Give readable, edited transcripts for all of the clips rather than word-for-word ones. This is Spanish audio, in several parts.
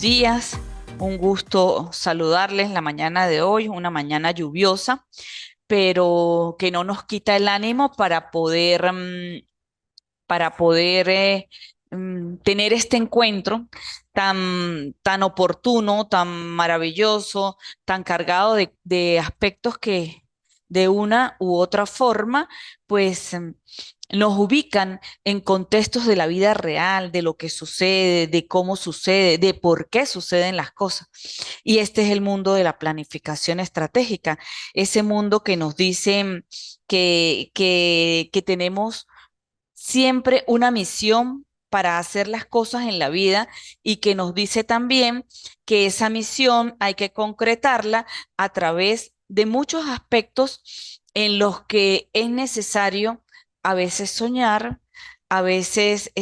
días, un gusto saludarles la mañana de hoy, una mañana lluviosa, pero que no nos quita el ánimo para poder tener este encuentro tan oportuno, tan maravilloso, tan cargado de aspectos que de una u otra forma, pues nos ubican en contextos de la vida real, de lo que sucede, de cómo sucede, de por qué suceden las cosas. Y este es el mundo de la planificación estratégica, ese mundo que nos dice que tenemos siempre una misión para hacer las cosas en la vida y que nos dice también que esa misión hay que concretarla a través de muchos aspectos en los que es necesario a veces soñar, a veces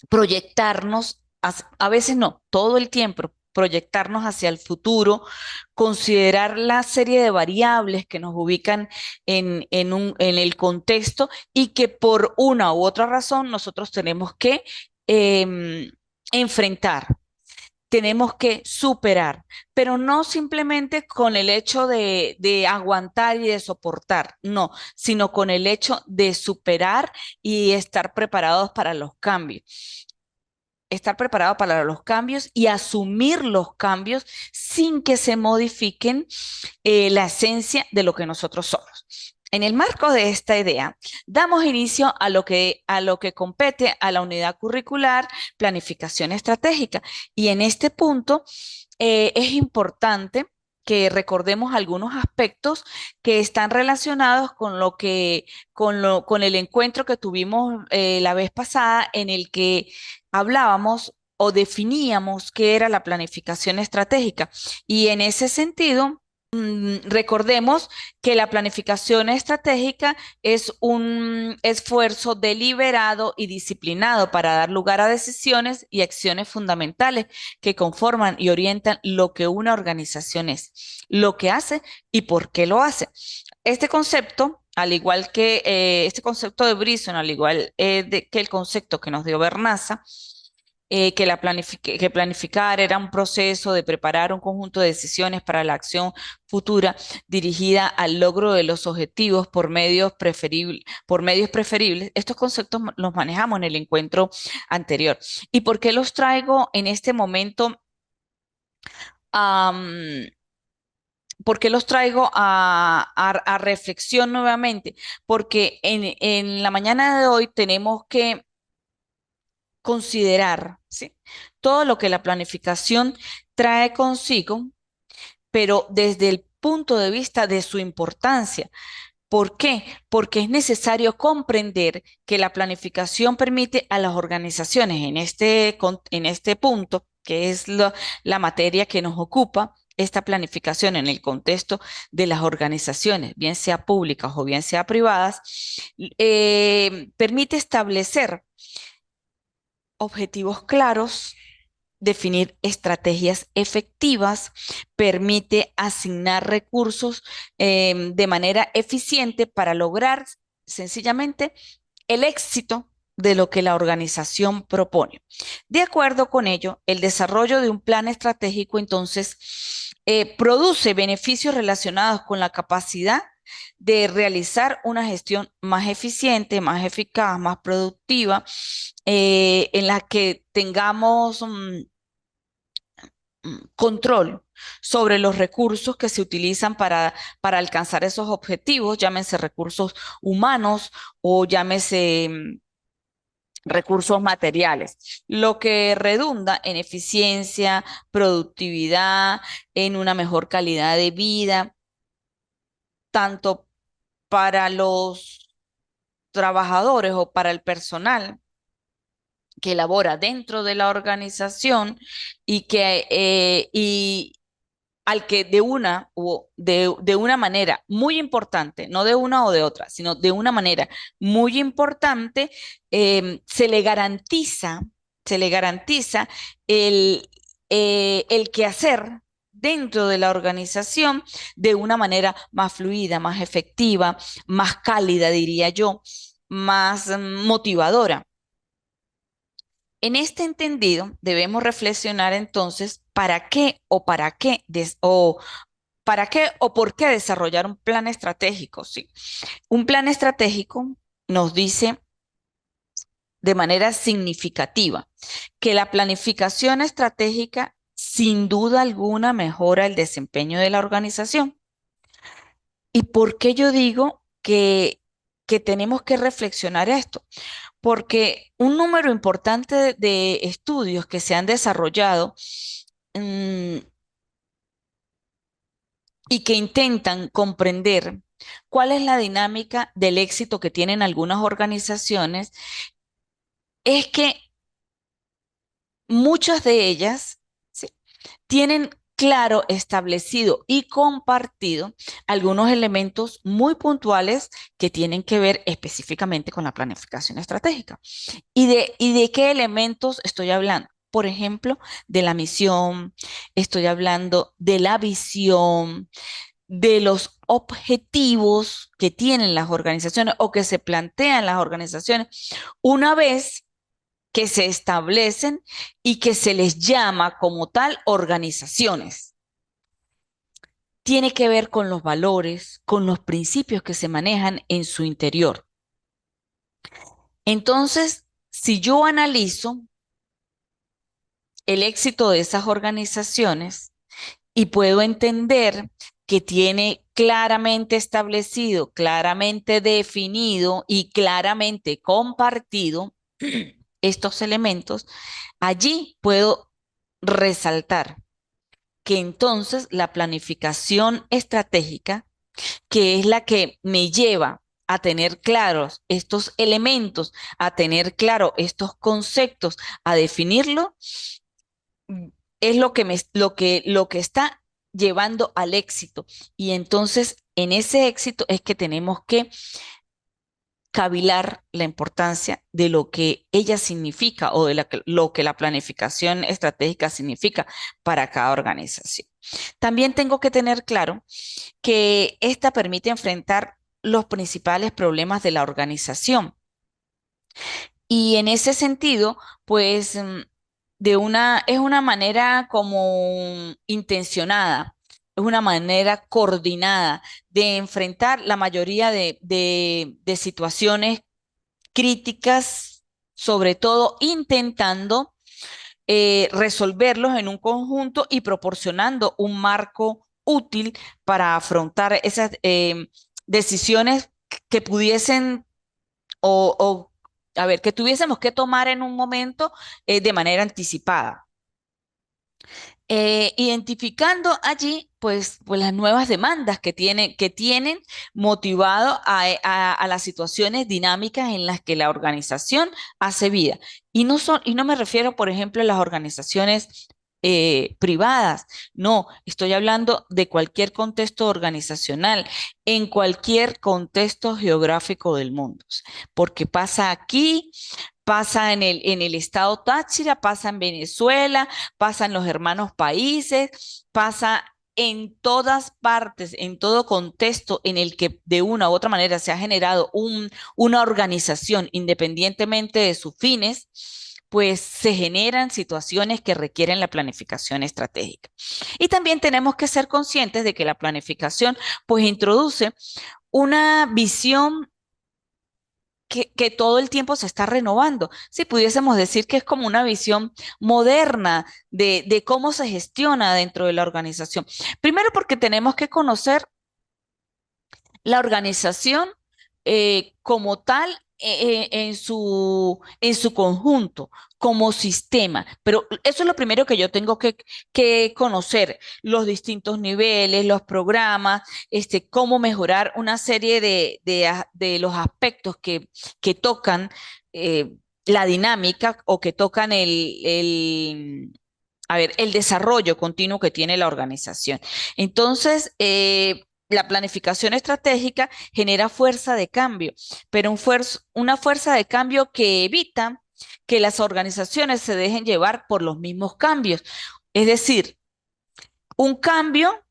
proyectarnos, a veces no, todo el tiempo, proyectarnos hacia el futuro, considerar la serie de variables que nos ubican en el contexto y que por una u otra razón nosotros tenemos que enfrentar. Tenemos que superar, pero no simplemente con el hecho de aguantar y de soportar, no, sino con el hecho de superar y estar preparados para los cambios, estar preparado para los cambios y asumir los cambios sin que se modifiquen la esencia de lo que nosotros somos. En el marco de esta idea, damos inicio a lo que compete a la unidad curricular planificación estratégica. Y en este punto es importante que recordemos algunos aspectos que están relacionados con el encuentro que tuvimos la vez pasada en el que hablábamos o definíamos qué era la planificación estratégica. Y en ese sentido, recordemos que la planificación estratégica es un esfuerzo deliberado y disciplinado para dar lugar a decisiones y acciones fundamentales que conforman y orientan lo que una organización es, lo que hace y por qué lo hace. Este concepto, al igual que este concepto de Brisson, al igual que el concepto que nos dio Bernaza, que planificar era un proceso de preparar un conjunto de decisiones para la acción futura dirigida al logro de los objetivos por medios preferibles. Estos conceptos los manejamos en el encuentro anterior. ¿Y por qué los traigo en este momento? am, ¿Por qué los traigo a reflexión nuevamente? Porque en la mañana de hoy tenemos que considerar, ¿sí?, todo lo que la planificación trae consigo, pero desde el punto de vista de su importancia. ¿Por qué? Porque es necesario comprender que la planificación permite a las organizaciones en este punto, que es la materia que nos ocupa, esta planificación en el contexto de las organizaciones, bien sea públicas o bien sea privadas, permite establecer objetivos claros, definir estrategias efectivas, permite asignar recursos de manera eficiente para lograr sencillamente el éxito de lo que la organización propone. De acuerdo con ello, el desarrollo de un plan estratégico entonces produce beneficios relacionados con la capacidad de realizar una gestión más eficiente, más eficaz, más productiva, en la que tengamos control sobre los recursos que se utilizan para alcanzar esos objetivos, llámense recursos humanos o llámese recursos materiales, lo que redunda en eficiencia, productividad, en una mejor calidad de vida, tanto para los trabajadores o para el personal que labora dentro de la organización y al que de una manera muy importante, no de una o de otra, sino de una manera muy importante, se le garantiza el, el quehacer dentro de la organización de una manera más fluida, más efectiva, más cálida, diría yo, más motivadora. En este entendido, debemos reflexionar entonces para qué o por qué desarrollar un plan estratégico. Sí. Un plan estratégico nos dice de manera significativa que la planificación estratégica sin duda alguna mejora el desempeño de la organización. ¿Y por qué yo digo que tenemos que reflexionar esto? Porque un número importante de estudios que se han desarrollado mm, y que intentan comprender cuál es la dinámica del éxito que tienen algunas organizaciones es que muchas de ellas, ¿sí?, tienen claro, establecido y compartido algunos elementos muy puntuales que tienen que ver específicamente con la planificación estratégica. ¿Y de qué elementos estoy hablando? Por ejemplo, de la misión, estoy hablando de la visión, de los objetivos que tienen las organizaciones o que se plantean las organizaciones una vez que se establecen y que se les llama como tal organizaciones. Tiene que ver con los valores, con los principios que se manejan en su interior. Entonces, si yo analizo el éxito de esas organizaciones y puedo entender que tiene claramente establecido, claramente definido y claramente compartido estos elementos, allí puedo resaltar que entonces la planificación estratégica, que es la que me lleva a tener claros estos elementos, a tener claro estos conceptos, a definirlo, es lo que está llevando al éxito. Y entonces, en ese éxito es que tenemos que cavilar la importancia de lo que ella significa o de lo que la planificación estratégica significa para cada organización. También tengo que tener claro que esta permite enfrentar los principales problemas de la organización. Y en ese sentido, pues es una manera como intencionada, es una manera coordinada de enfrentar la mayoría de situaciones críticas, sobre todo intentando resolverlos en un conjunto y proporcionando un marco útil para afrontar esas decisiones que pudiesen o, a ver, que tuviésemos que tomar en un momento de manera anticipada. Identificando allí, pues las nuevas demandas que tienen motivado a las situaciones dinámicas en las que la organización hace vida. Y no me refiero, por ejemplo, a las organizaciones privadas. No, estoy hablando de cualquier contexto organizacional, en cualquier contexto geográfico del mundo. Porque pasa aquí, pasa en el estado Táchira, pasa en Venezuela, pasa en los hermanos países, pasa en todas partes, en todo contexto en el que de una u otra manera se ha generado una organización independientemente de sus fines, pues se generan situaciones que requieren la planificación estratégica. Y también tenemos que ser conscientes de que la planificación pues introduce una visión que todo el tiempo se está renovando. Si pudiésemos decir que es como una visión moderna de cómo se gestiona dentro de la organización. Primero porque tenemos que conocer la organización como tal en su conjunto, como sistema. Pero eso es lo primero que yo tengo que conocer, los distintos niveles, los programas, cómo mejorar una serie de los aspectos que tocan la dinámica o que tocan el desarrollo continuo que tiene la organización. Entonces, la planificación estratégica genera fuerza de cambio, pero una fuerza de cambio que evita que las organizaciones se dejen llevar por los mismos cambios. Es decir, un cambio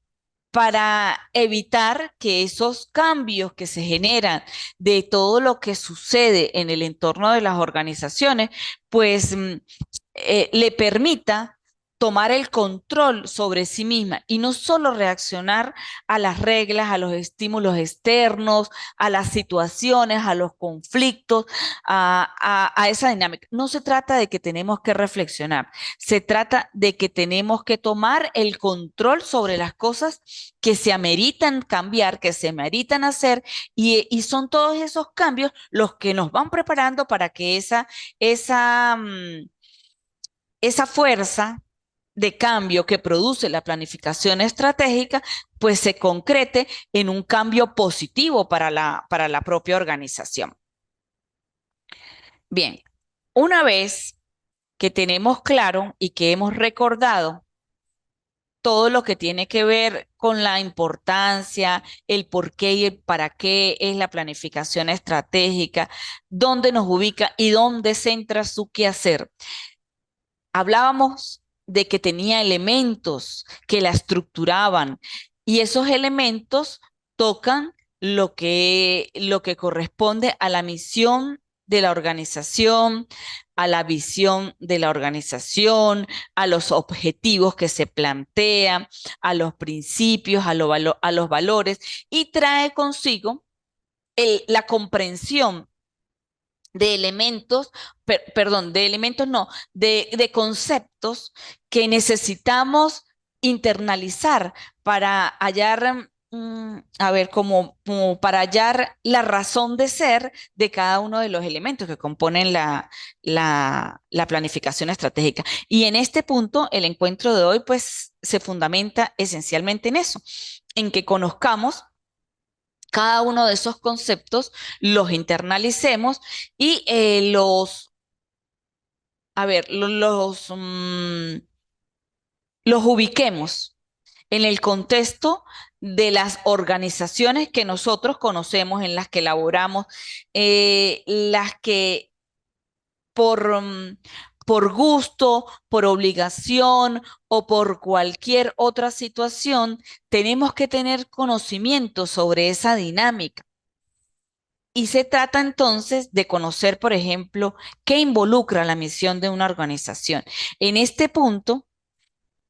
para evitar que esos cambios que se generan de todo lo que sucede en el entorno de las organizaciones, pues le permita tomar el control sobre sí misma y no solo reaccionar a las reglas, a los estímulos externos, a las situaciones, a los conflictos, a esa dinámica. No se trata de que tenemos que reflexionar, se trata de que tenemos que tomar el control sobre las cosas que se ameritan cambiar, que se ameritan hacer, y son todos esos cambios los que nos van preparando para que esa fuerza de cambio que produce la planificación estratégica, pues se concrete en un cambio positivo para la propia organización. Bien, una vez que tenemos claro y que hemos recordado todo lo que tiene que ver con la importancia, el por qué y el para qué es la planificación estratégica, dónde nos ubica y dónde centra su quehacer. Hablábamos de que tenía elementos que la estructuraban y esos elementos tocan lo que corresponde a la misión de la organización, a la visión de la organización, a los objetivos que se plantean, a los principios, a los valores, y trae consigo la comprensión de elementos, perdón, de elementos no, de conceptos que necesitamos internalizar para hallar, a ver, como para hallar la razón de ser de cada uno de los elementos que componen la planificación estratégica. Y en este punto, el encuentro de hoy, pues, se fundamenta esencialmente en eso, en que conozcamos cada uno de esos conceptos, los internalicemos y a ver, los ubiquemos en el contexto de las organizaciones que nosotros conocemos, en las que laboramos, las que por, por gusto, por obligación o por cualquier otra situación, tenemos que tener conocimiento sobre esa dinámica. Y se trata entonces de conocer, por ejemplo, qué involucra la misión de una organización. En este punto,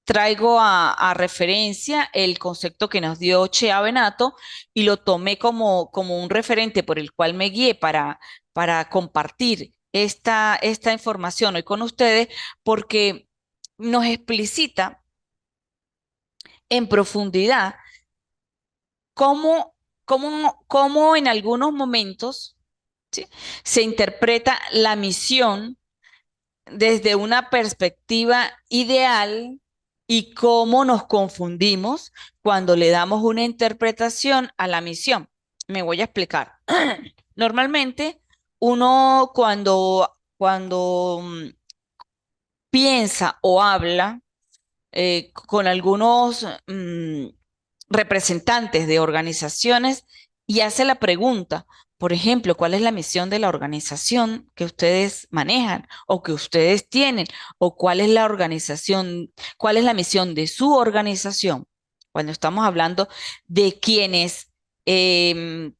traigo a referencia el concepto que nos dio Chea Benato y lo tomé como un referente por el cual me guié para compartir esta información hoy con ustedes, porque nos explicita en profundidad cómo en algunos momentos, ¿sí?, se interpreta la misión desde una perspectiva ideal y cómo nos confundimos cuando le damos una interpretación a la misión. Me voy a explicar. Normalmente, uno cuando piensa o habla con algunos representantes de organizaciones y hace la pregunta, por ejemplo, ¿cuál es la misión de la organización que ustedes manejan o que ustedes tienen? ¿O cuál es la organización, cuál es la misión de su organización? Cuando estamos hablando de quienes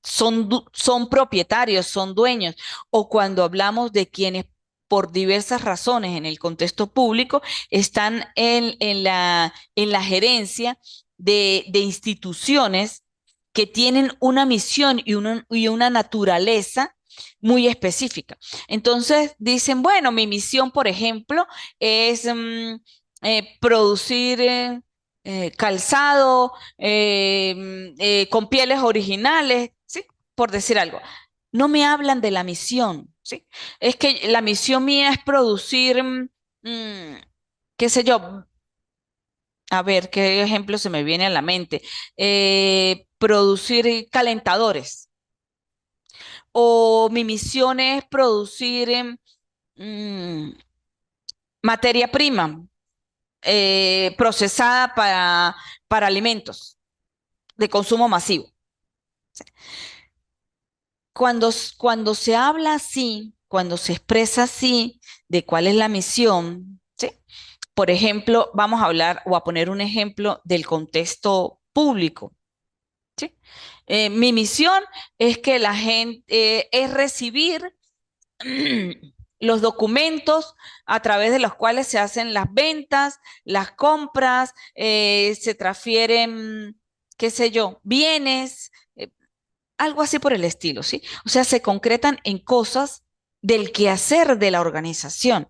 son propietarios, son dueños, o cuando hablamos de quienes por diversas razones en el contexto público están en la gerencia de instituciones que tienen una misión y una naturaleza muy específica. Entonces dicen, bueno, mi misión, por ejemplo, es producir calzado con pieles originales, ¿sí? Por decir algo. No me hablan de la misión, ¿sí? Es que la misión mía es producir, qué sé yo, a ver, ¿qué ejemplo se me viene a la mente? Producir calentadores. O mi misión es producir mm, materia prima procesada para alimentos de consumo masivo. Cuando se habla así, cuando se expresa así de cuál es la misión, ¿sí? Por ejemplo, vamos a hablar o a poner un ejemplo del contexto público. ¿Sí? Mi misión es que la gente, es recibir los documentos a través de los cuales se hacen las ventas, las compras, se transfieren, qué sé yo, bienes, algo así por el estilo, ¿sí? O sea, se concretan en cosas del quehacer de la organización.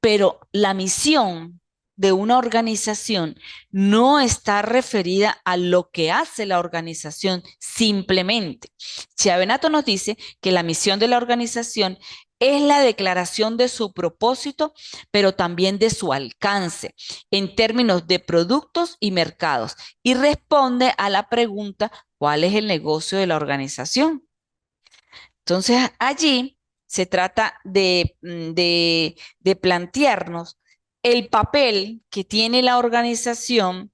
Pero la misión de una organización no está referida a lo que hace la organización simplemente. Chiavenato nos dice que la misión de la organización es la declaración de su propósito, pero también de su alcance en términos de productos y mercados, y responde a la pregunta, ¿cuál es el negocio de la organización? Entonces, allí se trata de plantearnos el papel que tiene la organización,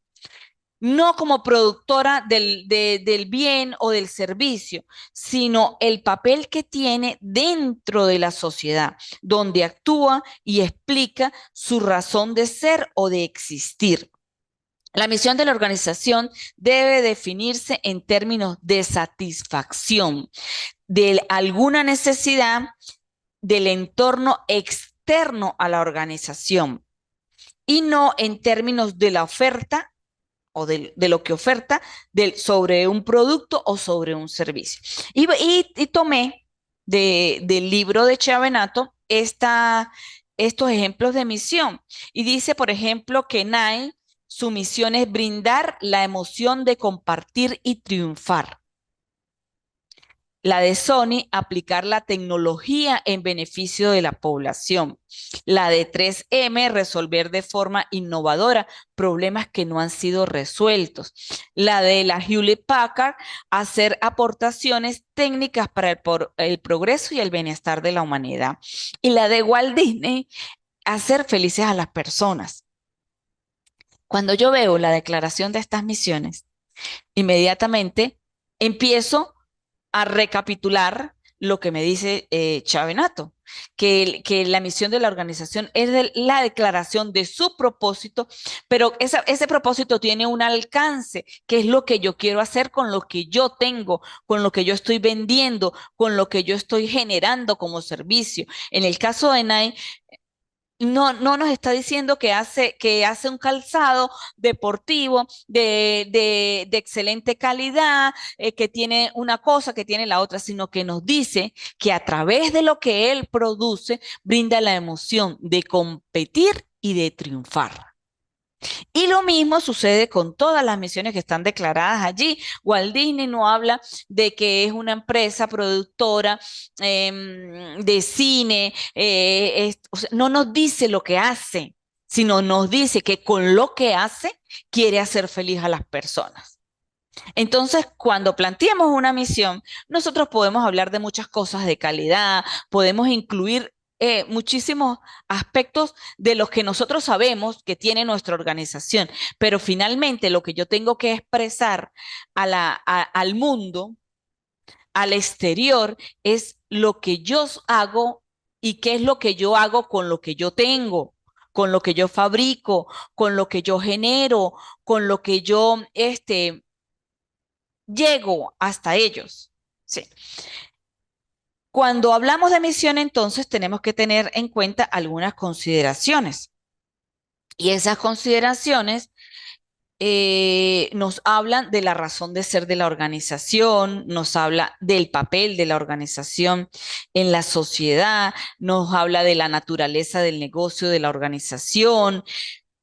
no como productora del bien o del servicio, sino el papel que tiene dentro de la sociedad, donde actúa y explica su razón de ser o de existir. La misión de la organización debe definirse en términos de satisfacción de alguna necesidad del entorno externo a la organización y no en términos de la oferta o de lo que oferta sobre un producto o sobre un servicio. Y tomé del libro de Chiavenato estos ejemplos de misión. Y dice, por ejemplo, que NAI, su misión es brindar la emoción de compartir y triunfar. La de Sony, aplicar la tecnología en beneficio de la población. La de 3M, resolver de forma innovadora problemas que no han sido resueltos. La de la Hewlett Packard, hacer aportaciones técnicas para el progreso y el bienestar de la humanidad. Y la de Walt Disney, hacer felices a las personas. Cuando yo veo la declaración de estas misiones, inmediatamente empiezo a recapitular lo que me dice Chavenato, que la misión de la organización es la declaración de su propósito, pero ese propósito tiene un alcance, que es lo que yo quiero hacer con lo que yo tengo, con lo que yo estoy vendiendo, con lo que yo estoy generando como servicio. En el caso de NAI, no nos está diciendo que hace un calzado deportivo de excelente calidad, que tiene una cosa, que tiene la otra, sino que nos dice que a través de lo que él produce, brinda la emoción de competir y de triunfar. Y lo mismo sucede con todas las misiones que están declaradas allí. Walt Disney no habla de que es una empresa productora de cine, o sea, no nos dice lo que hace, sino nos dice que con lo que hace quiere hacer feliz a las personas. Entonces, cuando planteamos una misión, nosotros podemos hablar de muchas cosas de calidad, podemos incluir muchísimos aspectos de los que nosotros sabemos que tiene nuestra organización, pero finalmente lo que yo tengo que expresar al mundo, al exterior, es lo que yo hago y qué es lo que yo hago con lo que yo tengo, con lo que yo fabrico, con lo que yo genero, con lo que yo llego hasta ellos. Sí. Cuando hablamos de misión, entonces tenemos que tener en cuenta algunas consideraciones. Y esas consideraciones nos hablan de la razón de ser de la organización, nos habla del papel de la organización en la sociedad, nos habla de la naturaleza del negocio de la organización,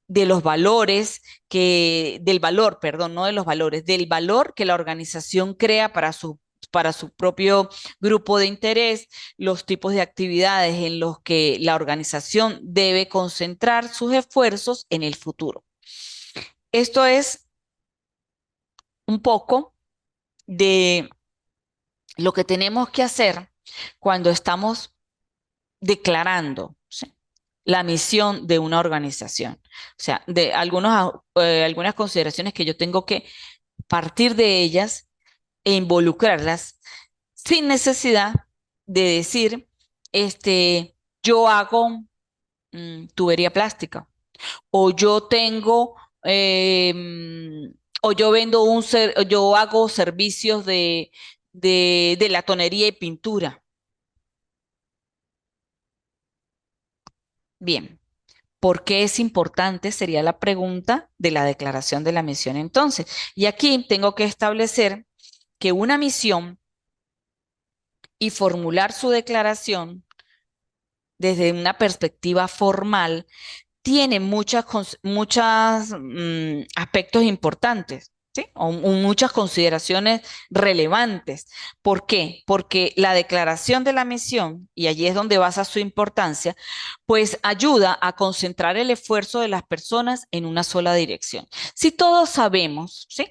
de los valores del valor, perdón, no de los valores, del valor que la organización crea para su propio grupo de interés, los tipos de actividades en los que la organización debe concentrar sus esfuerzos en el futuro. Esto es un poco de lo que tenemos que hacer cuando estamos declarando, ¿sí?, la misión de una organización. O sea, de algunas consideraciones que yo tengo que partir de ellas e involucrarlas sin necesidad de decir, yo hago tubería plástica o yo tengo O yo vendo o yo hago servicios de latonería y pintura. Bien, ¿por qué es importante? Sería la pregunta de la declaración de la misión entonces. Y aquí tengo que establecer que una misión y formular su declaración desde una perspectiva formal tiene muchas aspectos importantes, ¿sí? O muchas consideraciones relevantes. ¿Por qué? Porque la declaración de la misión, y allí es donde basa su importancia, pues ayuda a concentrar el esfuerzo de las personas en una sola dirección. Si todos sabemos, ¿sí?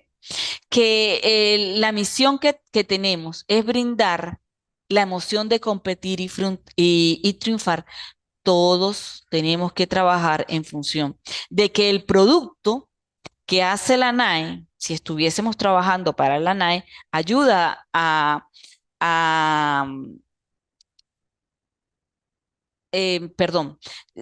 Que la misión que tenemos es brindar la emoción de competir y triunfar, todos tenemos que trabajar en función de que el producto que hace la NAE, si estuviésemos trabajando para la NAE, ayuda a perdón,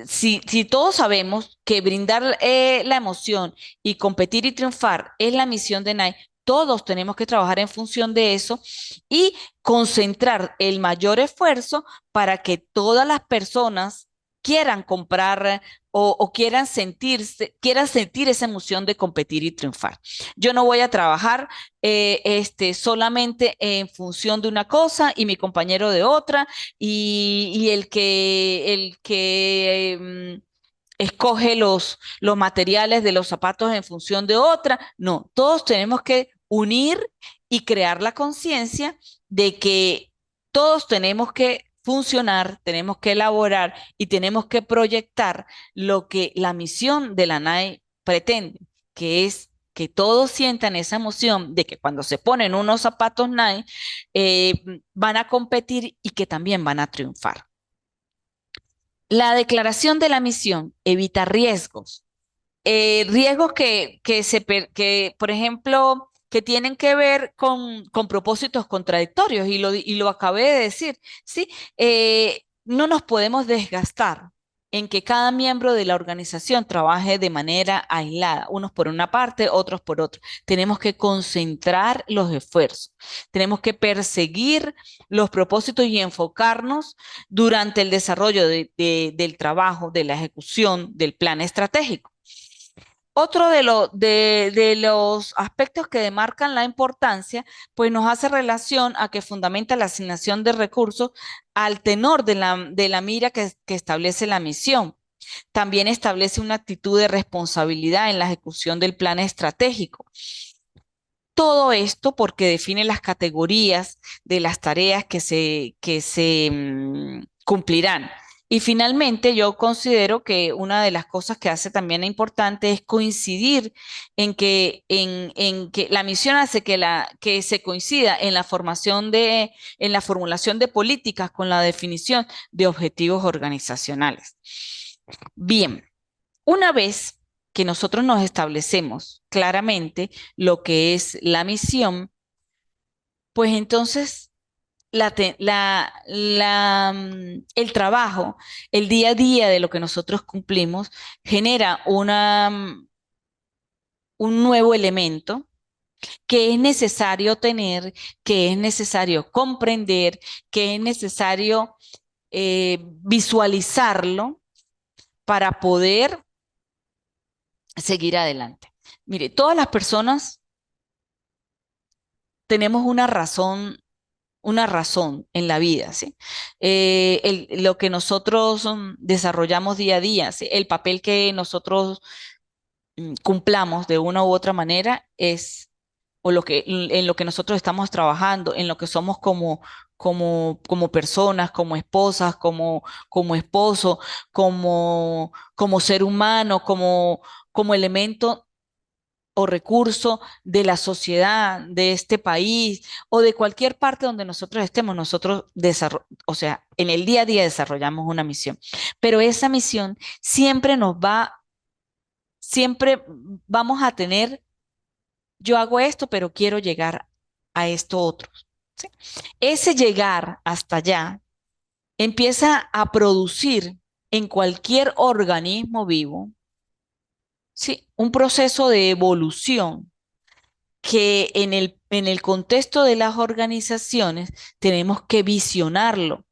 si todos sabemos que brindar la emoción y competir y triunfar es la misión de NAE, todos tenemos que trabajar en función de eso y concentrar el mayor esfuerzo para que todas las personas quieran comprar o quieran sentir esa emoción de competir y triunfar. Yo no voy a trabajar solamente en función de una cosa y mi compañero de otra y el que escoge los materiales de los zapatos en función de otra. No, todos tenemos que unir y crear la conciencia de que todos tenemos que funcionar, tenemos que elaborar y tenemos que proyectar lo que la misión de la NAE pretende, que es que todos sientan esa emoción de que cuando se ponen unos zapatos Nike van a competir y que también van a triunfar. La declaración de la misión evita riesgos. Riesgos que, por ejemplo, que tienen que ver con propósitos contradictorios, y lo acabé de decir, ¿sí? No nos podemos desgastar en que cada miembro de la organización trabaje de manera aislada, unos por una parte, otros por otra. Tenemos que concentrar los esfuerzos, tenemos que perseguir los propósitos y enfocarnos durante el desarrollo del trabajo, de la ejecución del plan estratégico. Otro de los aspectos que demarcan la importancia, pues nos hace relación a que fundamenta la asignación de recursos al tenor de la mira que establece la misión. También establece una actitud de responsabilidad en la ejecución del plan estratégico. Todo esto porque define las categorías de las tareas que se cumplirán. Y finalmente, yo considero que una de las cosas que hace también importante es coincidir en que la misión hace que se coincida en la formulación de políticas con la definición de objetivos organizacionales. Bien, una vez que nosotros nos establecemos claramente lo que es la misión, pues entonces el trabajo, el día a día de lo que nosotros cumplimos, genera un nuevo elemento que es necesario tener, que es necesario comprender, que es necesario visualizarlo para poder seguir adelante. Mire, todas las personas tenemos una razón en la vida, ¿sí? Lo que nosotros desarrollamos día a día, ¿sí? El papel que nosotros cumplamos de una u otra manera en lo que nosotros estamos trabajando, en lo que somos como personas, como esposas, como esposo, como ser humano, como elemento o recurso de la sociedad, de este país o de cualquier parte donde nosotros estemos, o sea, en el día a día desarrollamos una misión, pero esa misión siempre vamos a tener, yo hago esto, pero quiero llegar a esto otro, ¿sí? Ese llegar hasta allá empieza a producir en cualquier organismo vivo, ¿sí? Un proceso de evolución que en el contexto de las organizaciones tenemos que visionarlo,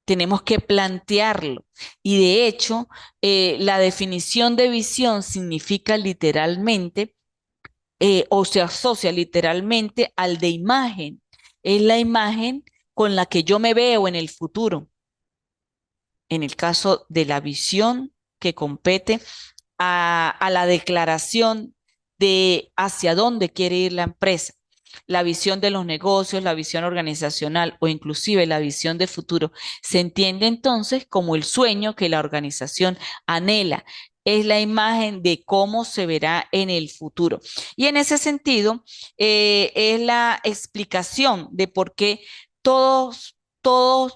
tenemos que plantearlo. Y de hecho, la definición de visión significa literalmente, o se asocia literalmente al de imagen. Es la imagen con la que yo me veo en el futuro. En el caso de la visión que compete a la declaración de hacia dónde quiere ir la empresa, la visión de los negocios, la visión organizacional o inclusive la visión de futuro, se entiende entonces como el sueño que la organización anhela. Es la imagen de cómo se verá en el futuro. Y en ese sentido, es la explicación de por qué todos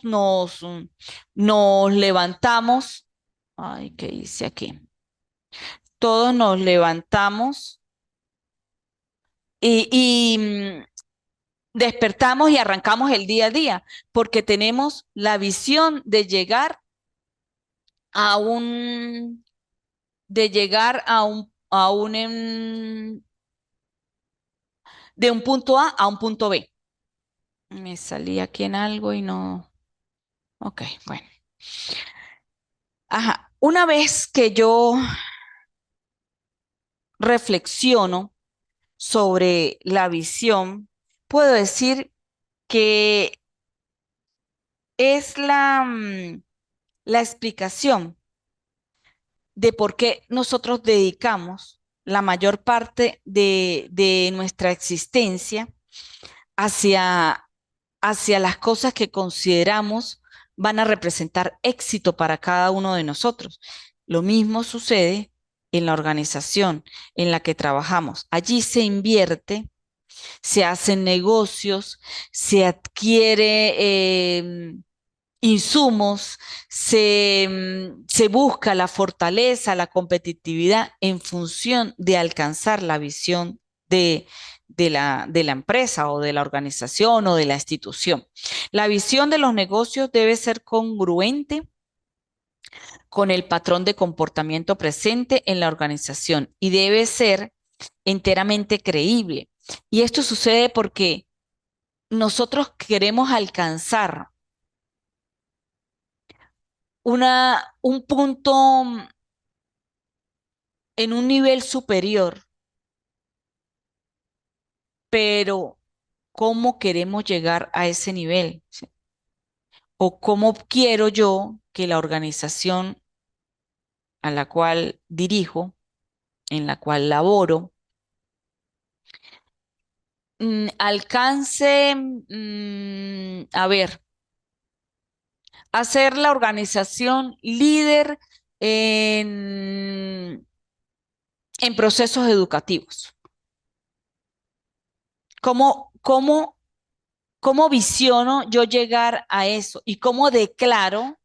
nos levantamos. Ay, ¿qué dice aquí? Todos nos levantamos y despertamos y arrancamos el día a día, porque tenemos la visión a un, de llegar de un punto A a un punto B. Me salí aquí en algo y no. Ok, bueno. Ajá. Una vez que yo reflexiono sobre la visión, puedo decir que es la explicación de por qué nosotros dedicamos la mayor parte de nuestra existencia hacia, hacia las cosas que consideramos van a representar éxito para cada uno de nosotros. Lo mismo sucede en la organización en la que trabajamos. Allí se invierte, se hacen negocios, se adquiere insumos, se busca la fortaleza, la competitividad en función de alcanzar la visión de la empresa o de la organización o de la institución. La visión de los negocios debe ser congruente con el patrón de comportamiento presente en la organización y debe ser enteramente creíble. Y esto sucede porque nosotros queremos alcanzar un punto en un nivel superior, pero ¿cómo queremos llegar a ese nivel? ¿Sí? ¿O cómo quiero yo que la organización a la cual dirijo, en la cual laboro, alcance, a ver, hacer la organización líder en, en procesos educativos? ¿Cómo ¿Cómo visiono yo llegar a eso? ¿Y cómo declaro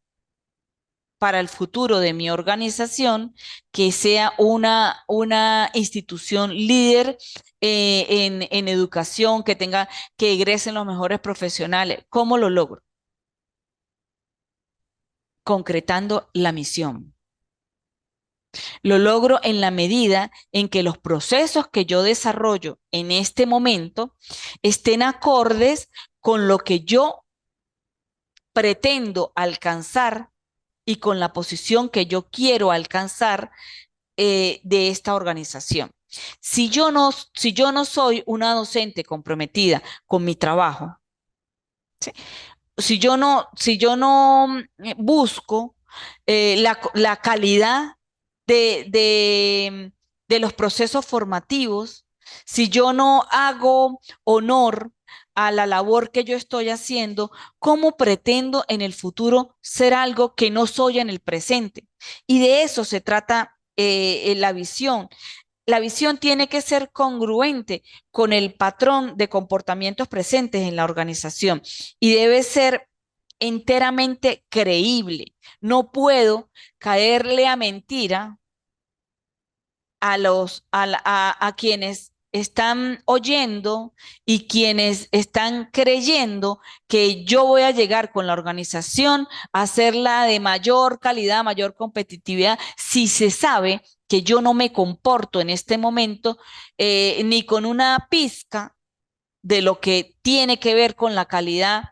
para el futuro de mi organización que sea una institución líder en educación, que tenga, que egresen los mejores profesionales? ¿Cómo lo logro? Concretando la misión. Lo logro en la medida en que los procesos que yo desarrollo en este momento estén acordes con lo que yo pretendo alcanzar y con la posición que yo quiero alcanzar de esta organización. Si yo no soy una docente comprometida con mi trabajo, ¿sí? Si yo no busco la calidad de los procesos formativos, si yo no hago honor a la labor que yo estoy haciendo, ¿cómo pretendo en el futuro ser algo que no soy en el presente? Y de eso se trata la visión. La visión tiene que ser congruente con el patrón de comportamientos presentes en la organización y debe ser enteramente creíble. No puedo caerle a mentira a quienes están oyendo y quienes están creyendo que yo voy a llegar con la organización a hacerla de mayor calidad, mayor competitividad, si se sabe que yo no me comporto en este momento ni con una pizca de lo que tiene que ver con la calidad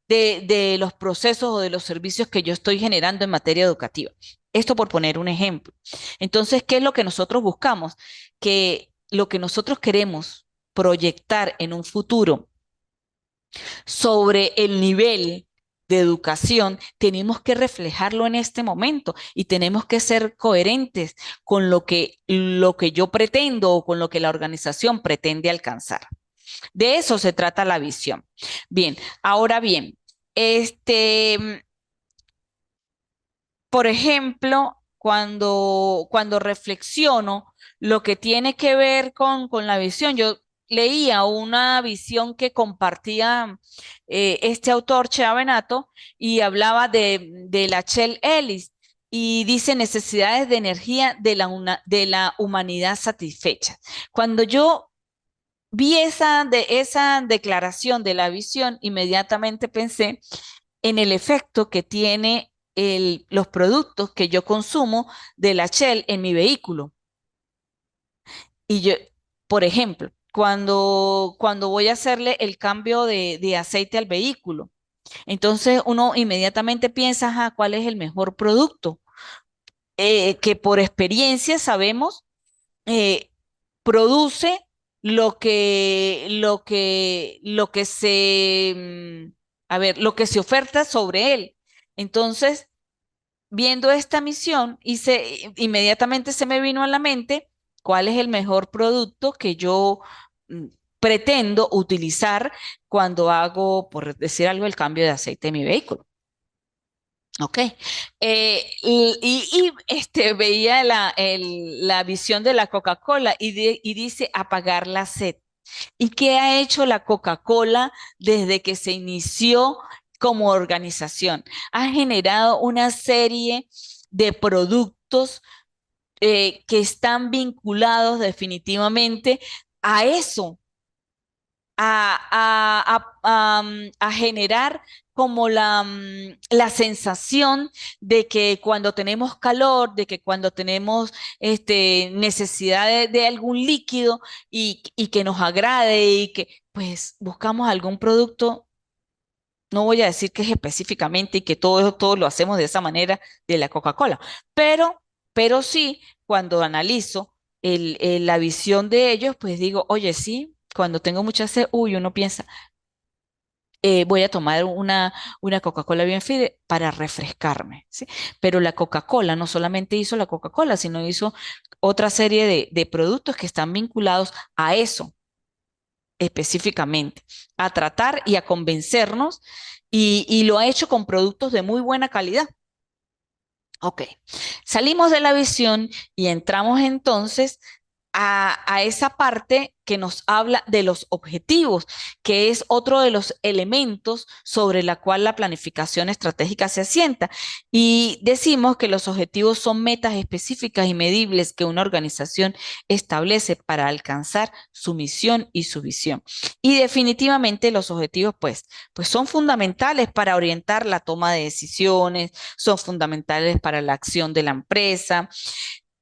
de los procesos o de los servicios que yo estoy generando en materia educativa. Esto por poner un ejemplo. Entonces, ¿qué es lo que nosotros buscamos? Que lo que nosotros queremos proyectar en un futuro sobre el nivel de educación, tenemos que reflejarlo en este momento y tenemos que ser coherentes con lo que yo pretendo o con lo que la organización pretende alcanzar. De eso se trata la visión. Bien, ahora bien, este, por ejemplo, cuando reflexiono lo que tiene que ver con la visión, yo leía una visión que compartía este autor, Chea Benato, y hablaba de la Shell Ellis, y dice necesidades de energía de la humanidad satisfecha. Cuando yo vi esa declaración de la visión, inmediatamente pensé en el efecto que tiene los productos que yo consumo de la Shell en mi vehículo. Y yo, por ejemplo, cuando voy a hacerle el cambio de aceite al vehículo, entonces uno inmediatamente piensa, ajá, ¿cuál es el mejor producto? Que por experiencia sabemos eh, produce lo que a ver, lo que se oferta sobre él. Entonces, viendo esta misión, inmediatamente se me vino a la mente cuál es el mejor producto que yo mm, pretendo utilizar cuando hago, por decir algo, el cambio de aceite de mi vehículo. Ok. Veía la visión de la Coca-Cola y dice apagar la sed. ¿Y qué ha hecho la Coca-Cola desde que se inició como organización? Ha generado una serie de productos que están vinculados definitivamente a eso, a generar como la sensación de que cuando tenemos calor, de que cuando tenemos necesidad de algún líquido y que nos agrade y que pues buscamos algún producto, no voy a decir que es específicamente y que todo lo hacemos de esa manera de la Coca-Cola, pero sí, cuando analizo la visión de ellos, pues digo, oye, sí, cuando tengo mucha sed, uy, uno piensa, voy a tomar una Coca-Cola bien fría para refrescarme, ¿sí? Pero la Coca-Cola no solamente hizo la Coca-Cola, sino hizo otra serie de productos que están vinculados a eso específicamente, a tratar y a convencernos, y lo ha hecho con productos de muy buena calidad. Ok, salimos de la visión y entramos entonces a esa parte que nos habla de los objetivos, que es otro de los elementos sobre la cual la planificación estratégica se asienta. Y decimos que los objetivos son metas específicas y medibles que una organización establece para alcanzar su misión y su visión. Y definitivamente los objetivos, pues son fundamentales para orientar la toma de decisiones, son fundamentales para la acción de la empresa.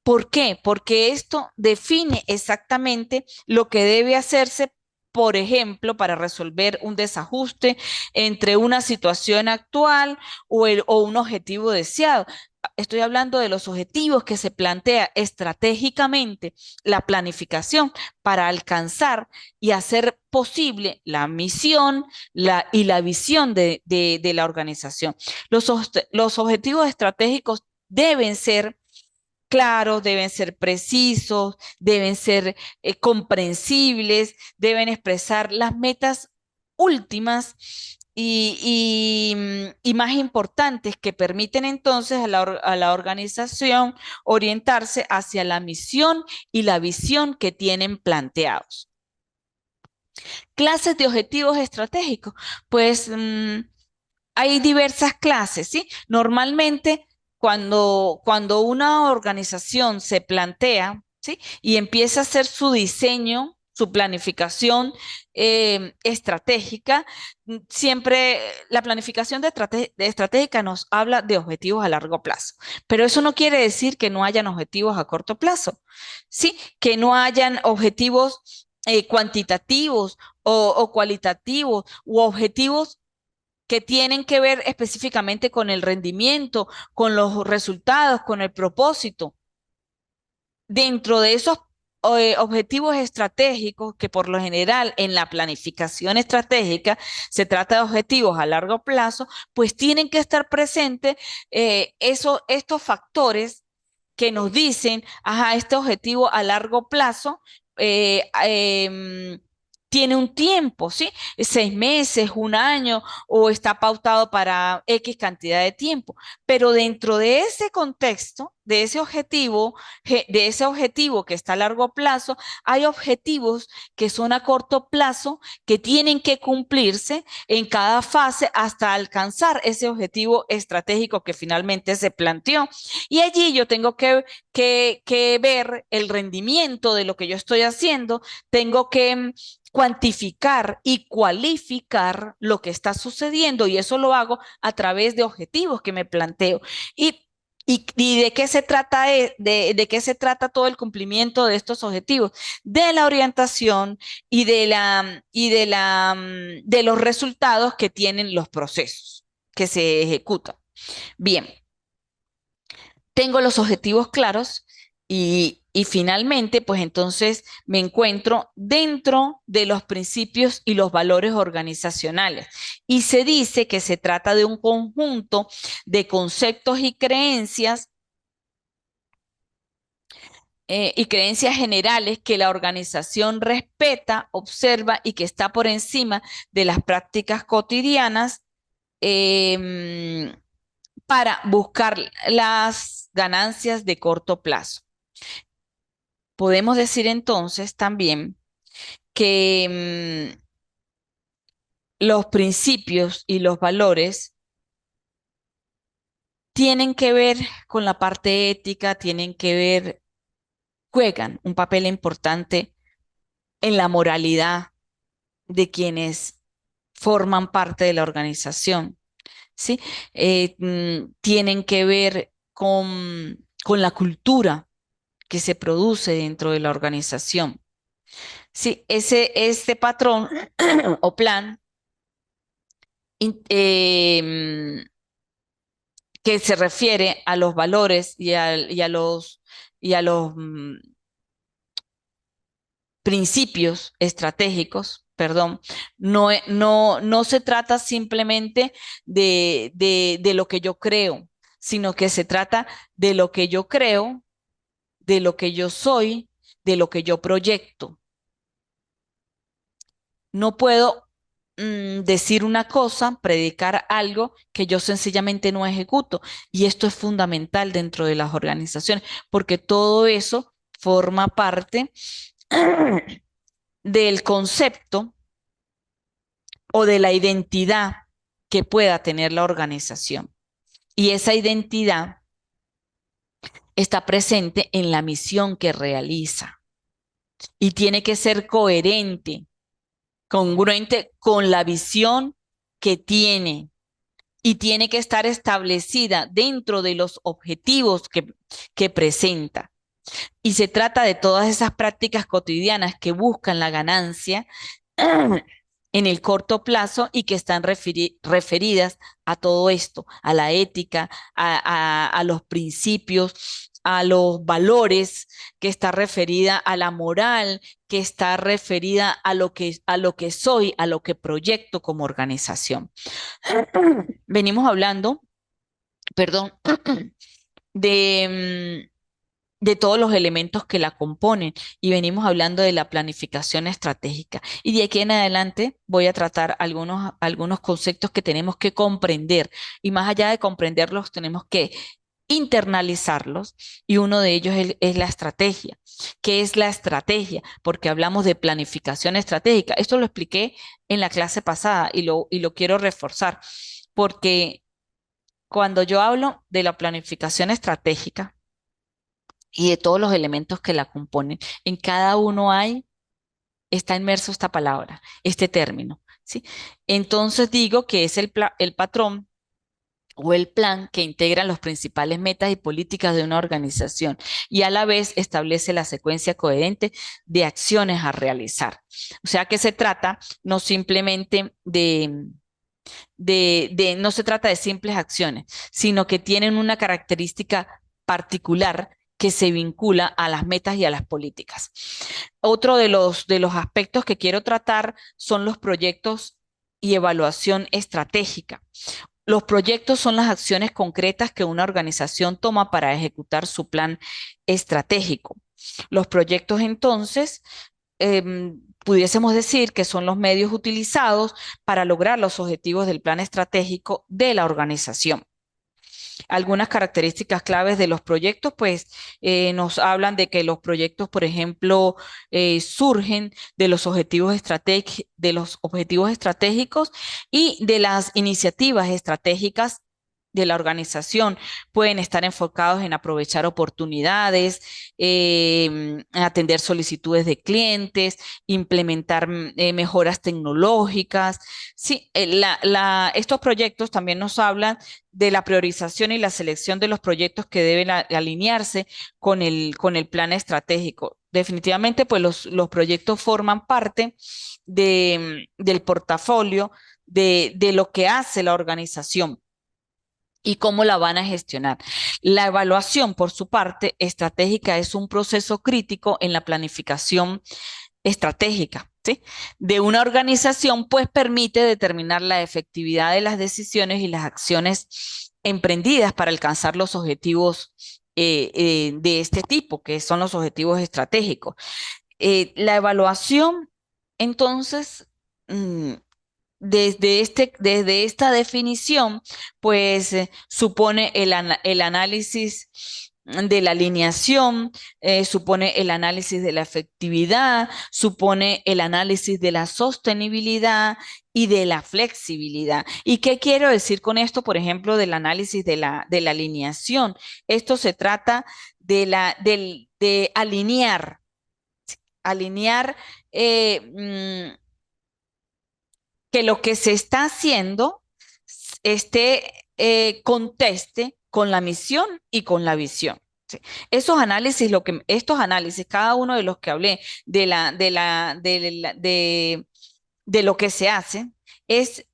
¿Por qué? Porque esto define exactamente lo que debe hacerse, por ejemplo, para resolver un desajuste entre una situación actual o un objetivo deseado. Estoy hablando de los objetivos que se plantea estratégicamente la planificación para alcanzar y hacer posible la misión y la visión de la organización. Los objetivos estratégicos deben ser claros, deben ser precisos, deben ser comprensibles, deben expresar las metas últimas y más importantes que permiten entonces a la organización orientarse hacia la misión y la visión que tienen planteados. Clases de objetivos estratégicos, pues hay diversas clases, ¿sí? Normalmente, cuando una organización se plantea, ¿sí? Y empieza a hacer su planificación estratégica. Siempre la planificación de estratégica nos habla de objetivos a largo plazo, pero eso no quiere decir que no hayan objetivos a corto plazo, ¿sí? Que no hayan objetivos cuantitativos o cualitativos u objetivos que tienen que ver específicamente con el rendimiento, con los resultados, con el propósito. Dentro de esos objetivos estratégicos, que por lo general en la planificación estratégica se trata de objetivos a largo plazo, pues tienen que estar presentes estos factores que nos dicen, ajá, este objetivo a largo plazo tiene un tiempo, ¿sí? 6 meses, un año, o está pautado para X cantidad de tiempo. Pero dentro de ese contexto, de ese objetivo que está a largo plazo, hay objetivos que son a corto plazo, que tienen que cumplirse en cada fase hasta alcanzar ese objetivo estratégico que finalmente se planteó. Y allí yo tengo que ver el rendimiento de lo que yo estoy haciendo, tengo que cuantificar y cualificar lo que está sucediendo, y eso lo hago a través de objetivos que me planteo. Y ¿Y de qué se trata, de qué se trata todo el cumplimiento de estos objetivos? De la orientación de los resultados que tienen los procesos que se ejecutan. Bien, tengo los objetivos claros y finalmente, pues entonces me encuentro dentro de los principios y los valores organizacionales. Y se dice que se trata de un conjunto de conceptos y creencias generales que la organización respeta, observa y que está por encima de las prácticas cotidianas eh, para buscar las ganancias de corto plazo. Podemos decir entonces también que los principios y los valores tienen que ver con la parte ética, juegan un papel importante en la moralidad de quienes forman parte de la organización, ¿sí? Tienen que ver con la cultura que se produce dentro de la organización. Sí, este patrón o plan in- em, que se refiere a los valores y a los principios estratégicos, perdón, no se trata simplemente de lo que yo creo, sino que se trata de lo que yo creo, de lo que yo soy, de lo que yo proyecto. No puedo decir una cosa, predicar algo que yo sencillamente no ejecuto. Y esto es fundamental dentro de las organizaciones, porque todo eso forma parte del concepto o de la identidad que pueda tener la organización. Y esa identidad está presente en la misión que realiza y tiene que ser coherente, congruente con la visión que tiene, y tiene que estar establecida dentro de los objetivos que presenta. Y se trata de todas esas prácticas cotidianas que buscan la ganancia en el corto plazo y que están referidas a todo esto, a la ética, a los principios, a los valores, que está referida a la moral, que está referida a lo que soy, a lo que proyecto como organización. Venimos hablando, perdón, de, de todos los elementos que la componen, y venimos hablando de la planificación estratégica. Y de aquí en adelante voy a tratar algunos conceptos que tenemos que comprender, y más allá de comprenderlos, tenemos que internalizarlos, y uno de ellos es la estrategia. ¿Qué es la estrategia? Porque hablamos de planificación estratégica. Esto lo expliqué en la clase pasada y lo quiero reforzar, porque cuando yo hablo de la planificación estratégica y de todos los elementos que la componen, en cada uno hay está inmerso esta palabra, este término, ¿sí? Entonces digo que es el patrón o el plan que integra los principales metas y políticas de una organización y a la vez establece la secuencia coherente de acciones a realizar. O sea que se trata no simplemente no se trata de simples acciones, sino que tienen una característica particular que se vincula a las metas y a las políticas. Otro de los aspectos que quiero tratar son los proyectos y evaluación estratégica. Los proyectos son las acciones concretas que una organización toma para ejecutar su plan estratégico. Los proyectos entonces pudiésemos decir que son los medios utilizados para lograr los objetivos del plan estratégico de la organización. Algunas características claves de los proyectos, pues nos hablan de que los proyectos, por ejemplo, surgen de los objetivos estratégicos y de las iniciativas estratégicas de la organización. Pueden estar enfocados en aprovechar oportunidades, atender solicitudes de clientes, implementar mejoras tecnológicas. Sí, estos proyectos también nos hablan de la priorización y la selección de los proyectos que deben alinearse con el plan estratégico. Definitivamente, pues los proyectos forman parte del portafolio de lo que hace la organización y cómo la van a gestionar. La evaluación, por su parte, estratégica es un proceso crítico en la planificación estratégica, ¿sí? De una organización, pues permite determinar la efectividad de las decisiones y las acciones emprendidas para alcanzar los objetivos de este tipo, que son los objetivos estratégicos. La evaluación, entonces, mm, desde esta definición, pues supone el análisis de la alineación, supone el análisis de la efectividad, supone el análisis de la sostenibilidad y de la flexibilidad. ¿Y qué quiero decir con esto, por ejemplo, del análisis de la alineación? Esto se trata de alinear que lo que se está haciendo conteste con la misión y con la visión. ¿Sí? Estos análisis, cada uno de los que hablé de lo que se hace, es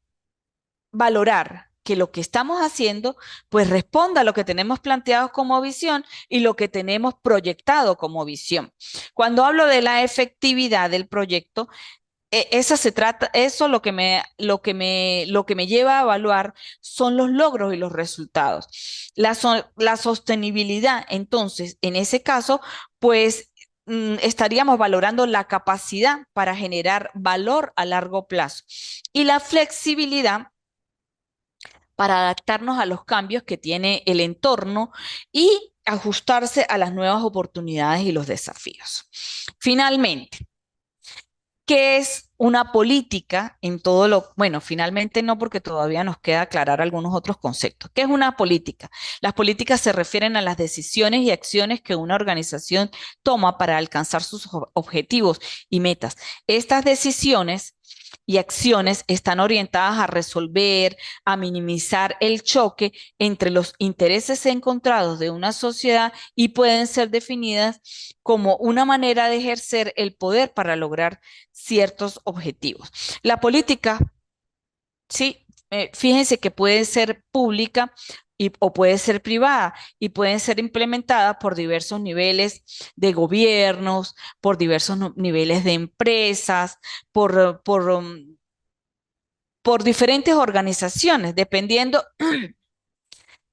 valorar que lo que estamos haciendo pues responda a lo que tenemos planteado como visión y lo que tenemos proyectado como visión. Cuando hablo de la efectividad del proyecto, eso lo que me lleva a evaluar son los logros y los resultados. La sostenibilidad, entonces, en ese caso, pues estaríamos valorando la capacidad para generar valor a largo plazo y la flexibilidad para adaptarnos a los cambios que tiene el entorno y ajustarse a las nuevas oportunidades y los desafíos. Finalmente, ¿qué es una política en todo bueno, finalmente no, porque todavía nos queda aclarar algunos otros conceptos? ¿Qué es una política? Las políticas se refieren a las decisiones y acciones que una organización toma para alcanzar sus objetivos y metas. Estas decisiones y acciones están orientadas a resolver, a minimizar el choque entre los intereses encontrados de una sociedad y pueden ser definidas como una manera de ejercer el poder para lograr ciertos objetivos. La política, sí, fíjense que puede ser pública o puede ser privada y pueden ser implementadas por diversos niveles de gobiernos, por diversos niveles de empresas, por diferentes organizaciones, dependiendo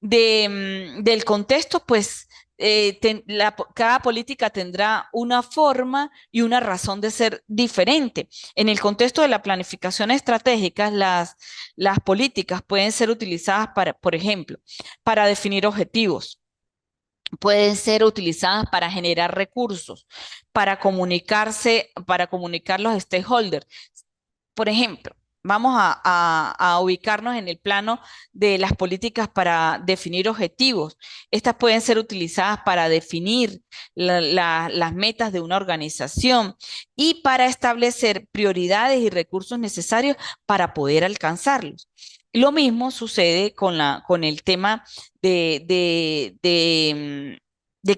del contexto, pues cada política tendrá una forma y una razón de ser diferente. En el contexto de la planificación estratégica, las políticas pueden ser utilizadas para, por ejemplo, para definir objetivos, pueden ser utilizadas para generar recursos, para comunicar los stakeholders. Por ejemplo, vamos a ubicarnos en el plano de las políticas para definir objetivos. Estas pueden ser utilizadas para definir las metas de una organización y para establecer prioridades y recursos necesarios para poder alcanzarlos. Lo mismo sucede con el tema de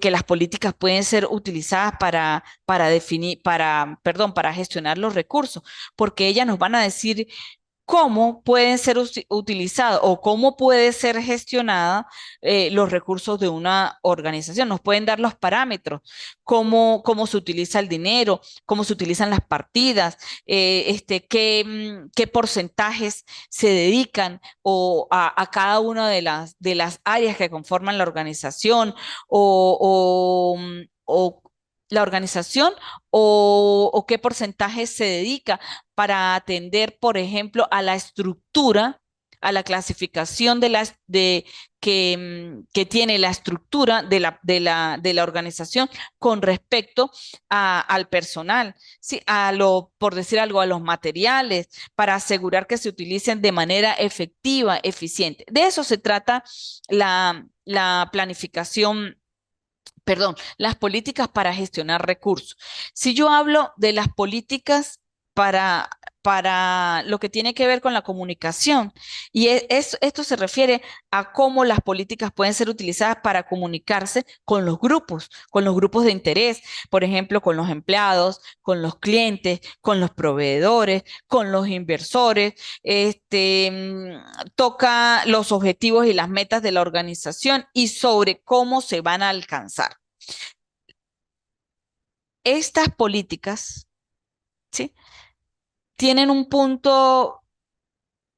que las políticas pueden ser utilizadas para definir, para gestionar los recursos, porque ellas nos van a decir cómo pueden ser utilizados o cómo puede ser gestionada los recursos de una organización. Nos pueden dar los parámetros, cómo se utiliza el dinero, cómo se utilizan las partidas, qué porcentajes se dedican a cada una de las áreas que conforman la organización o la organización o qué porcentaje se dedica para atender, por ejemplo, a la estructura, a la clasificación que tiene la estructura de la organización con respecto al personal, ¿sí? Por decir algo, a los materiales, para asegurar que se utilicen de manera efectiva, eficiente. De eso se trata la planificación, perdón, las políticas para gestionar recursos. Si yo hablo de las políticas para, para lo que tiene que ver con la comunicación, y esto se refiere a cómo las políticas pueden ser utilizadas para comunicarse con los grupos de interés, por ejemplo, con los empleados, con los clientes, con los proveedores, con los inversores, toca los objetivos y las metas de la organización y sobre cómo se van a alcanzar. Estas políticas, ¿sí? Tienen un punto,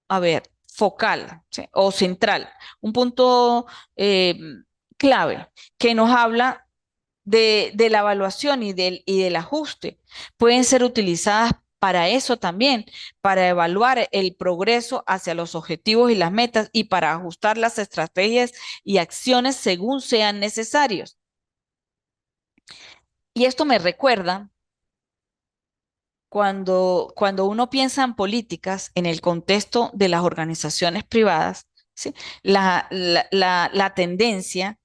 a ver, focal, ¿sí? O central, un punto eh, clave que nos habla de la evaluación y del ajuste. Pueden ser utilizadas para eso también, para evaluar el progreso hacia los objetivos y las metas y para ajustar las estrategias y acciones según sean necesarios. Y esto me recuerda cuando uno piensa en políticas en el contexto de las organizaciones privadas, ¿sí? La tendencia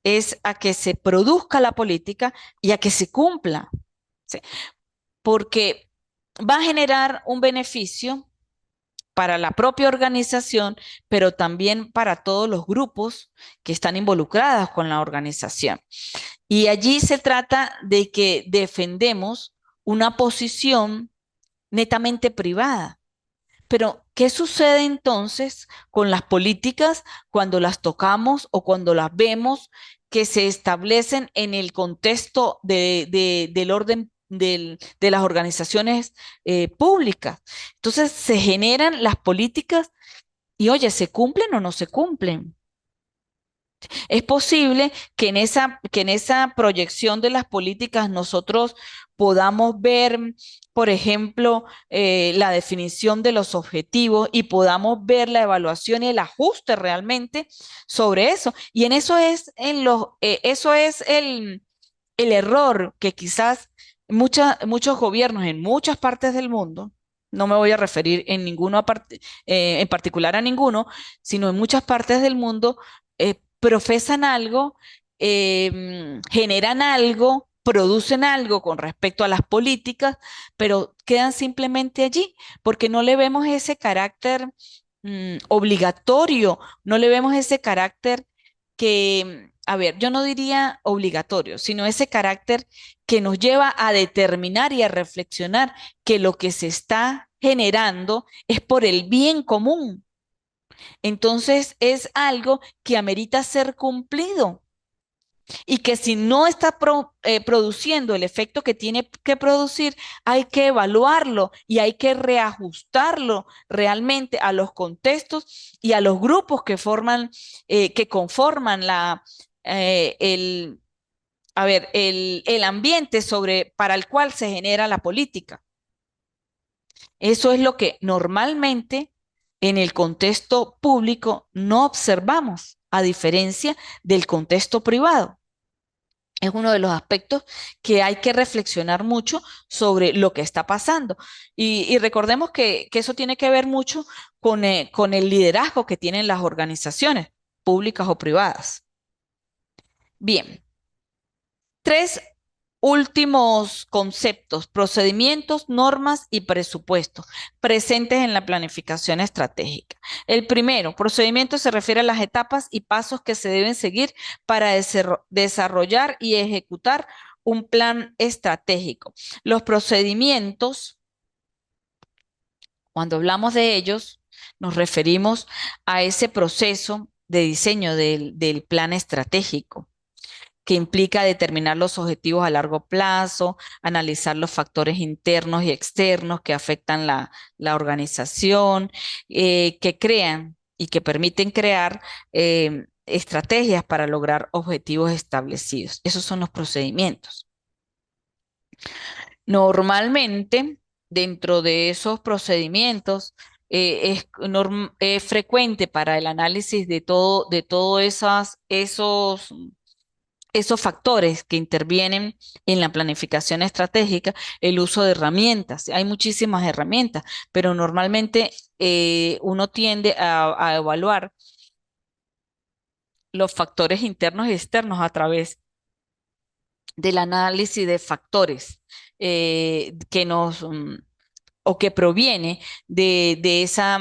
es a que se produzca la política y a que se cumpla, ¿sí? Porque va a generar un beneficio para la propia organización, pero también para todos los grupos que están involucrados con la organización. Y allí se trata de que defendemos una posición netamente privada. Pero, ¿qué sucede entonces con las políticas cuando las tocamos o cuando las vemos que se establecen en el contexto del orden de las organizaciones públicas? Entonces, se generan las políticas y, oye, ¿se cumplen o no se cumplen? Es posible que en esa proyección de las políticas nosotros podamos ver, por ejemplo, la definición de los objetivos y podamos ver la evaluación y el ajuste realmente sobre eso. Y en eso es, eso es el error que quizás muchos gobiernos en muchas partes del mundo, no me voy a referir en particular a ninguno, sino en muchas partes del mundo, profesan algo, generan algo, producen algo con respecto a las políticas, pero quedan simplemente allí, porque no le vemos ese carácter obligatorio, no le vemos ese carácter que, a ver, yo no diría obligatorio, sino ese carácter que nos lleva a determinar y a reflexionar que lo que se está generando es por el bien común. Entonces es algo que amerita ser cumplido y que si no está produciendo el efecto que tiene que producir, hay que evaluarlo y hay que reajustarlo realmente a los contextos y a los grupos que conforman el, a ver, el ambiente para el cual se genera la política. Eso es lo que normalmente en el contexto público no observamos, a diferencia del contexto privado. Es uno de los aspectos que hay que reflexionar mucho sobre lo que está pasando. Y recordemos que eso tiene que ver mucho con el liderazgo que tienen las organizaciones, públicas o privadas. Bien, tres últimos conceptos: procedimientos, normas y presupuestos presentes en la planificación estratégica. El primero, procedimiento, se refiere a las etapas y pasos que se deben seguir para desarrollar y ejecutar un plan estratégico. Los procedimientos, cuando hablamos de ellos, nos referimos a ese proceso de diseño del plan estratégico, que implica determinar los objetivos a largo plazo, analizar los factores internos y externos que afectan la organización, que crean y que permiten crear estrategias para lograr objetivos establecidos. Esos son los procedimientos. Normalmente, dentro de esos procedimientos, es frecuente para el análisis de todo esos factores que intervienen en la planificación estratégica, el uso de herramientas. Hay muchísimas herramientas, pero normalmente uno tiende a evaluar los factores internos y externos a través del análisis de factores que o que proviene de esa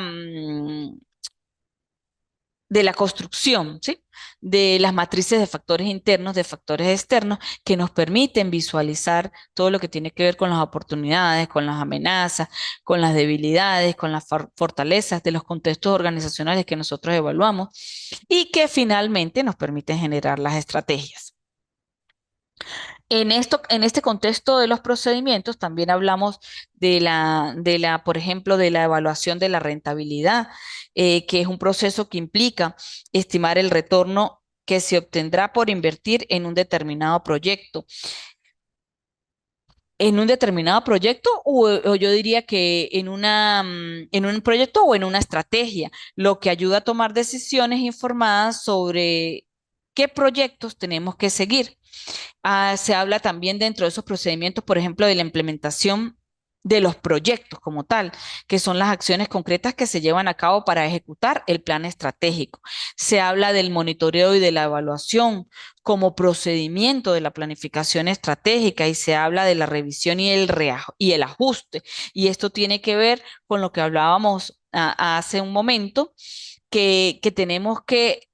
de la construcción, ¿sí? De las matrices de factores internos, de factores externos, que nos permiten visualizar todo lo que tiene que ver con las oportunidades, con las amenazas, con las debilidades, con las fortalezas de los contextos organizacionales que nosotros evaluamos y que finalmente nos permiten generar las estrategias. En este contexto de los procedimientos, también hablamos por ejemplo, de la evaluación de la rentabilidad, que es un proceso que implica estimar el retorno que se obtendrá por invertir en un determinado proyecto. En un determinado proyecto, o yo diría que en un proyecto o en una estrategia, lo que ayuda a tomar decisiones informadas sobre qué proyectos tenemos que seguir. Se habla también dentro de esos procedimientos, por ejemplo, de la implementación de los proyectos como tal, que son las acciones concretas que se llevan a cabo para ejecutar el plan estratégico. Se habla del monitoreo y de la evaluación como procedimiento de la planificación estratégica, y se habla de la revisión y el ajuste. Y esto tiene que ver con lo que hablábamos hace un momento, que tenemos que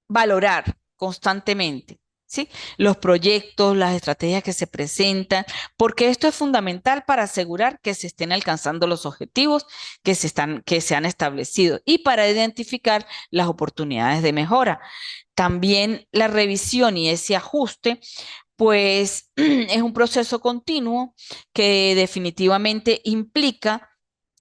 valorar constantemente, ¿sí? Los proyectos, las estrategias que se presentan, porque esto es fundamental para asegurar que se estén alcanzando los objetivos que se han establecido, y para identificar las oportunidades de mejora. También la revisión y ese ajuste, pues es un proceso continuo que definitivamente implica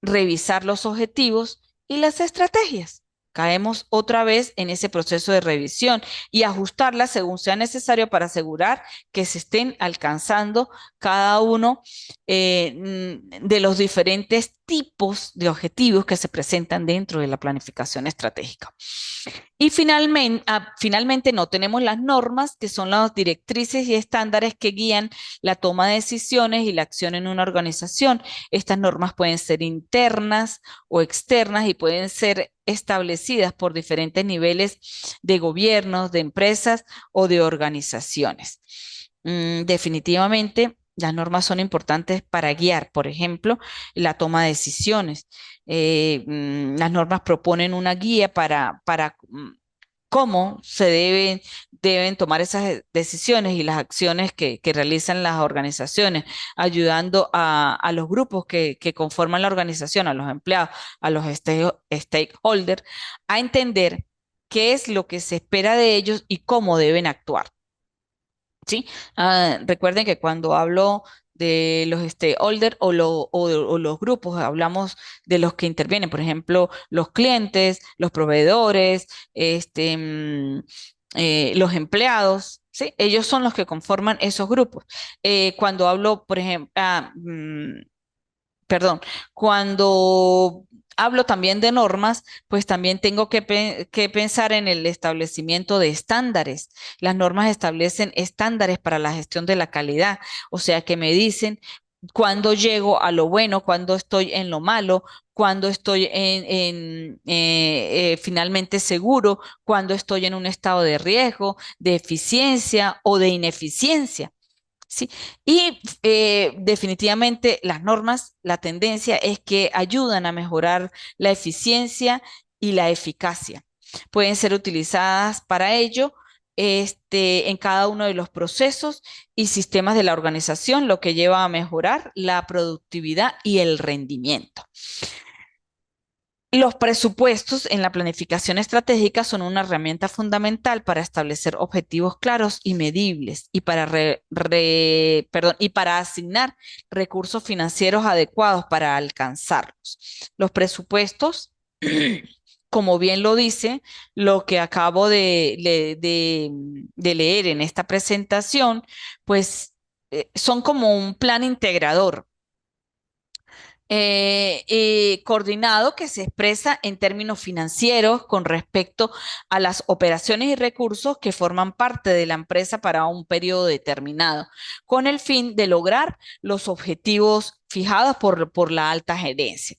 revisar los objetivos y las estrategias. Caemos otra vez en ese proceso de revisión y ajustarlas según sea necesario para asegurar que se estén alcanzando cada uno de los diferentes tipos de objetivos que se presentan dentro de la planificación estratégica. Y finalmente no tenemos las normas, que son las directrices y estándares que guían la toma de decisiones y la acción en una organización. Estas normas pueden ser internas o externas y pueden ser establecidas por diferentes niveles de gobiernos, de empresas o de organizaciones. Definitivamente, las normas son importantes para guiar, por ejemplo, la toma de decisiones. Las normas proponen una guía para cómo deben tomar esas decisiones y las acciones que realizan las organizaciones, ayudando a los grupos que conforman la organización, a los empleados, a los stakeholders, a entender qué es lo que se espera de ellos y cómo deben actuar. ¿Sí? Recuerden que cuando hablo de los stakeholders o los grupos, hablamos de los que intervienen, por ejemplo, los clientes, los proveedores, los empleados, ¿sí? Ellos son los que conforman esos grupos. Cuando hablo, por ejemplo, perdón, cuando hablo también de normas, pues también tengo que pensar en el establecimiento de estándares. Las normas establecen estándares para la gestión de la calidad, o sea que me dicen cuándo llego a lo bueno, cuándo estoy en lo malo, cuándo estoy finalmente seguro, cuándo estoy en un estado de riesgo, de eficiencia o de ineficiencia. Sí, y definitivamente las normas, la tendencia es que ayudan a mejorar la eficiencia y la eficacia. Pueden ser utilizadas para ello en cada uno de los procesos y sistemas de la organización, lo que lleva a mejorar la productividad y el rendimiento. Los presupuestos en la planificación estratégica son una herramienta fundamental para establecer objetivos claros y medibles y y para asignar recursos financieros adecuados para alcanzarlos. Los presupuestos, como bien lo dice, lo que acabo de leer en esta presentación, pues son como un plan integrador coordinado que se expresa en términos financieros con respecto a las operaciones y recursos que forman parte de la empresa para un periodo determinado, con el fin de lograr los objetivos fijados por la alta gerencia.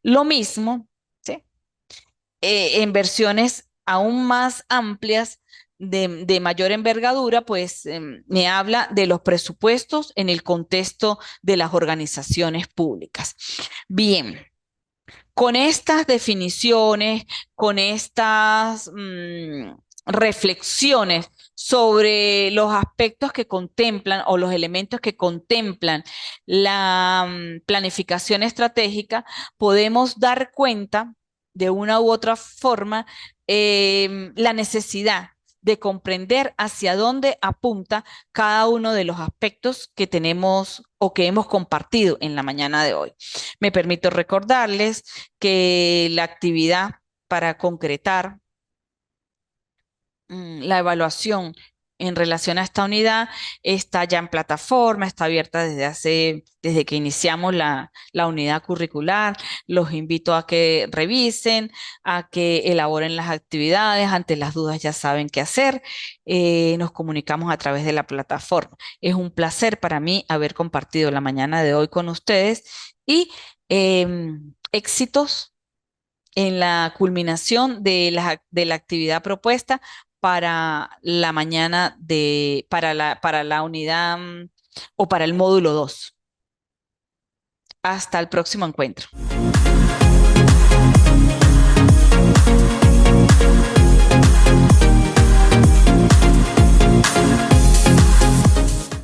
Lo mismo, ¿sí? En versiones aún más amplias de mayor envergadura, pues me habla de los presupuestos en el contexto de las organizaciones públicas. Bien, con estas definiciones, con estas reflexiones sobre los aspectos que contemplan o los elementos que contemplan la planificación estratégica, podemos dar cuenta de una u otra forma la necesidad de comprender hacia dónde apunta cada uno de los aspectos que tenemos o que hemos compartido en la mañana de hoy. Me permito recordarles que la actividad para concretar la evaluación en relación a esta unidad está ya en plataforma, está abierta desde que iniciamos la unidad curricular. Los invito a que revisen, a que elaboren las actividades. Ante las dudas ya saben qué hacer. Nos comunicamos a través de la plataforma. Es un placer para mí haber compartido la mañana de hoy con ustedes y éxitos en la culminación de la actividad propuesta para la mañana para la unidad o para el módulo 2. Hasta el próximo encuentro.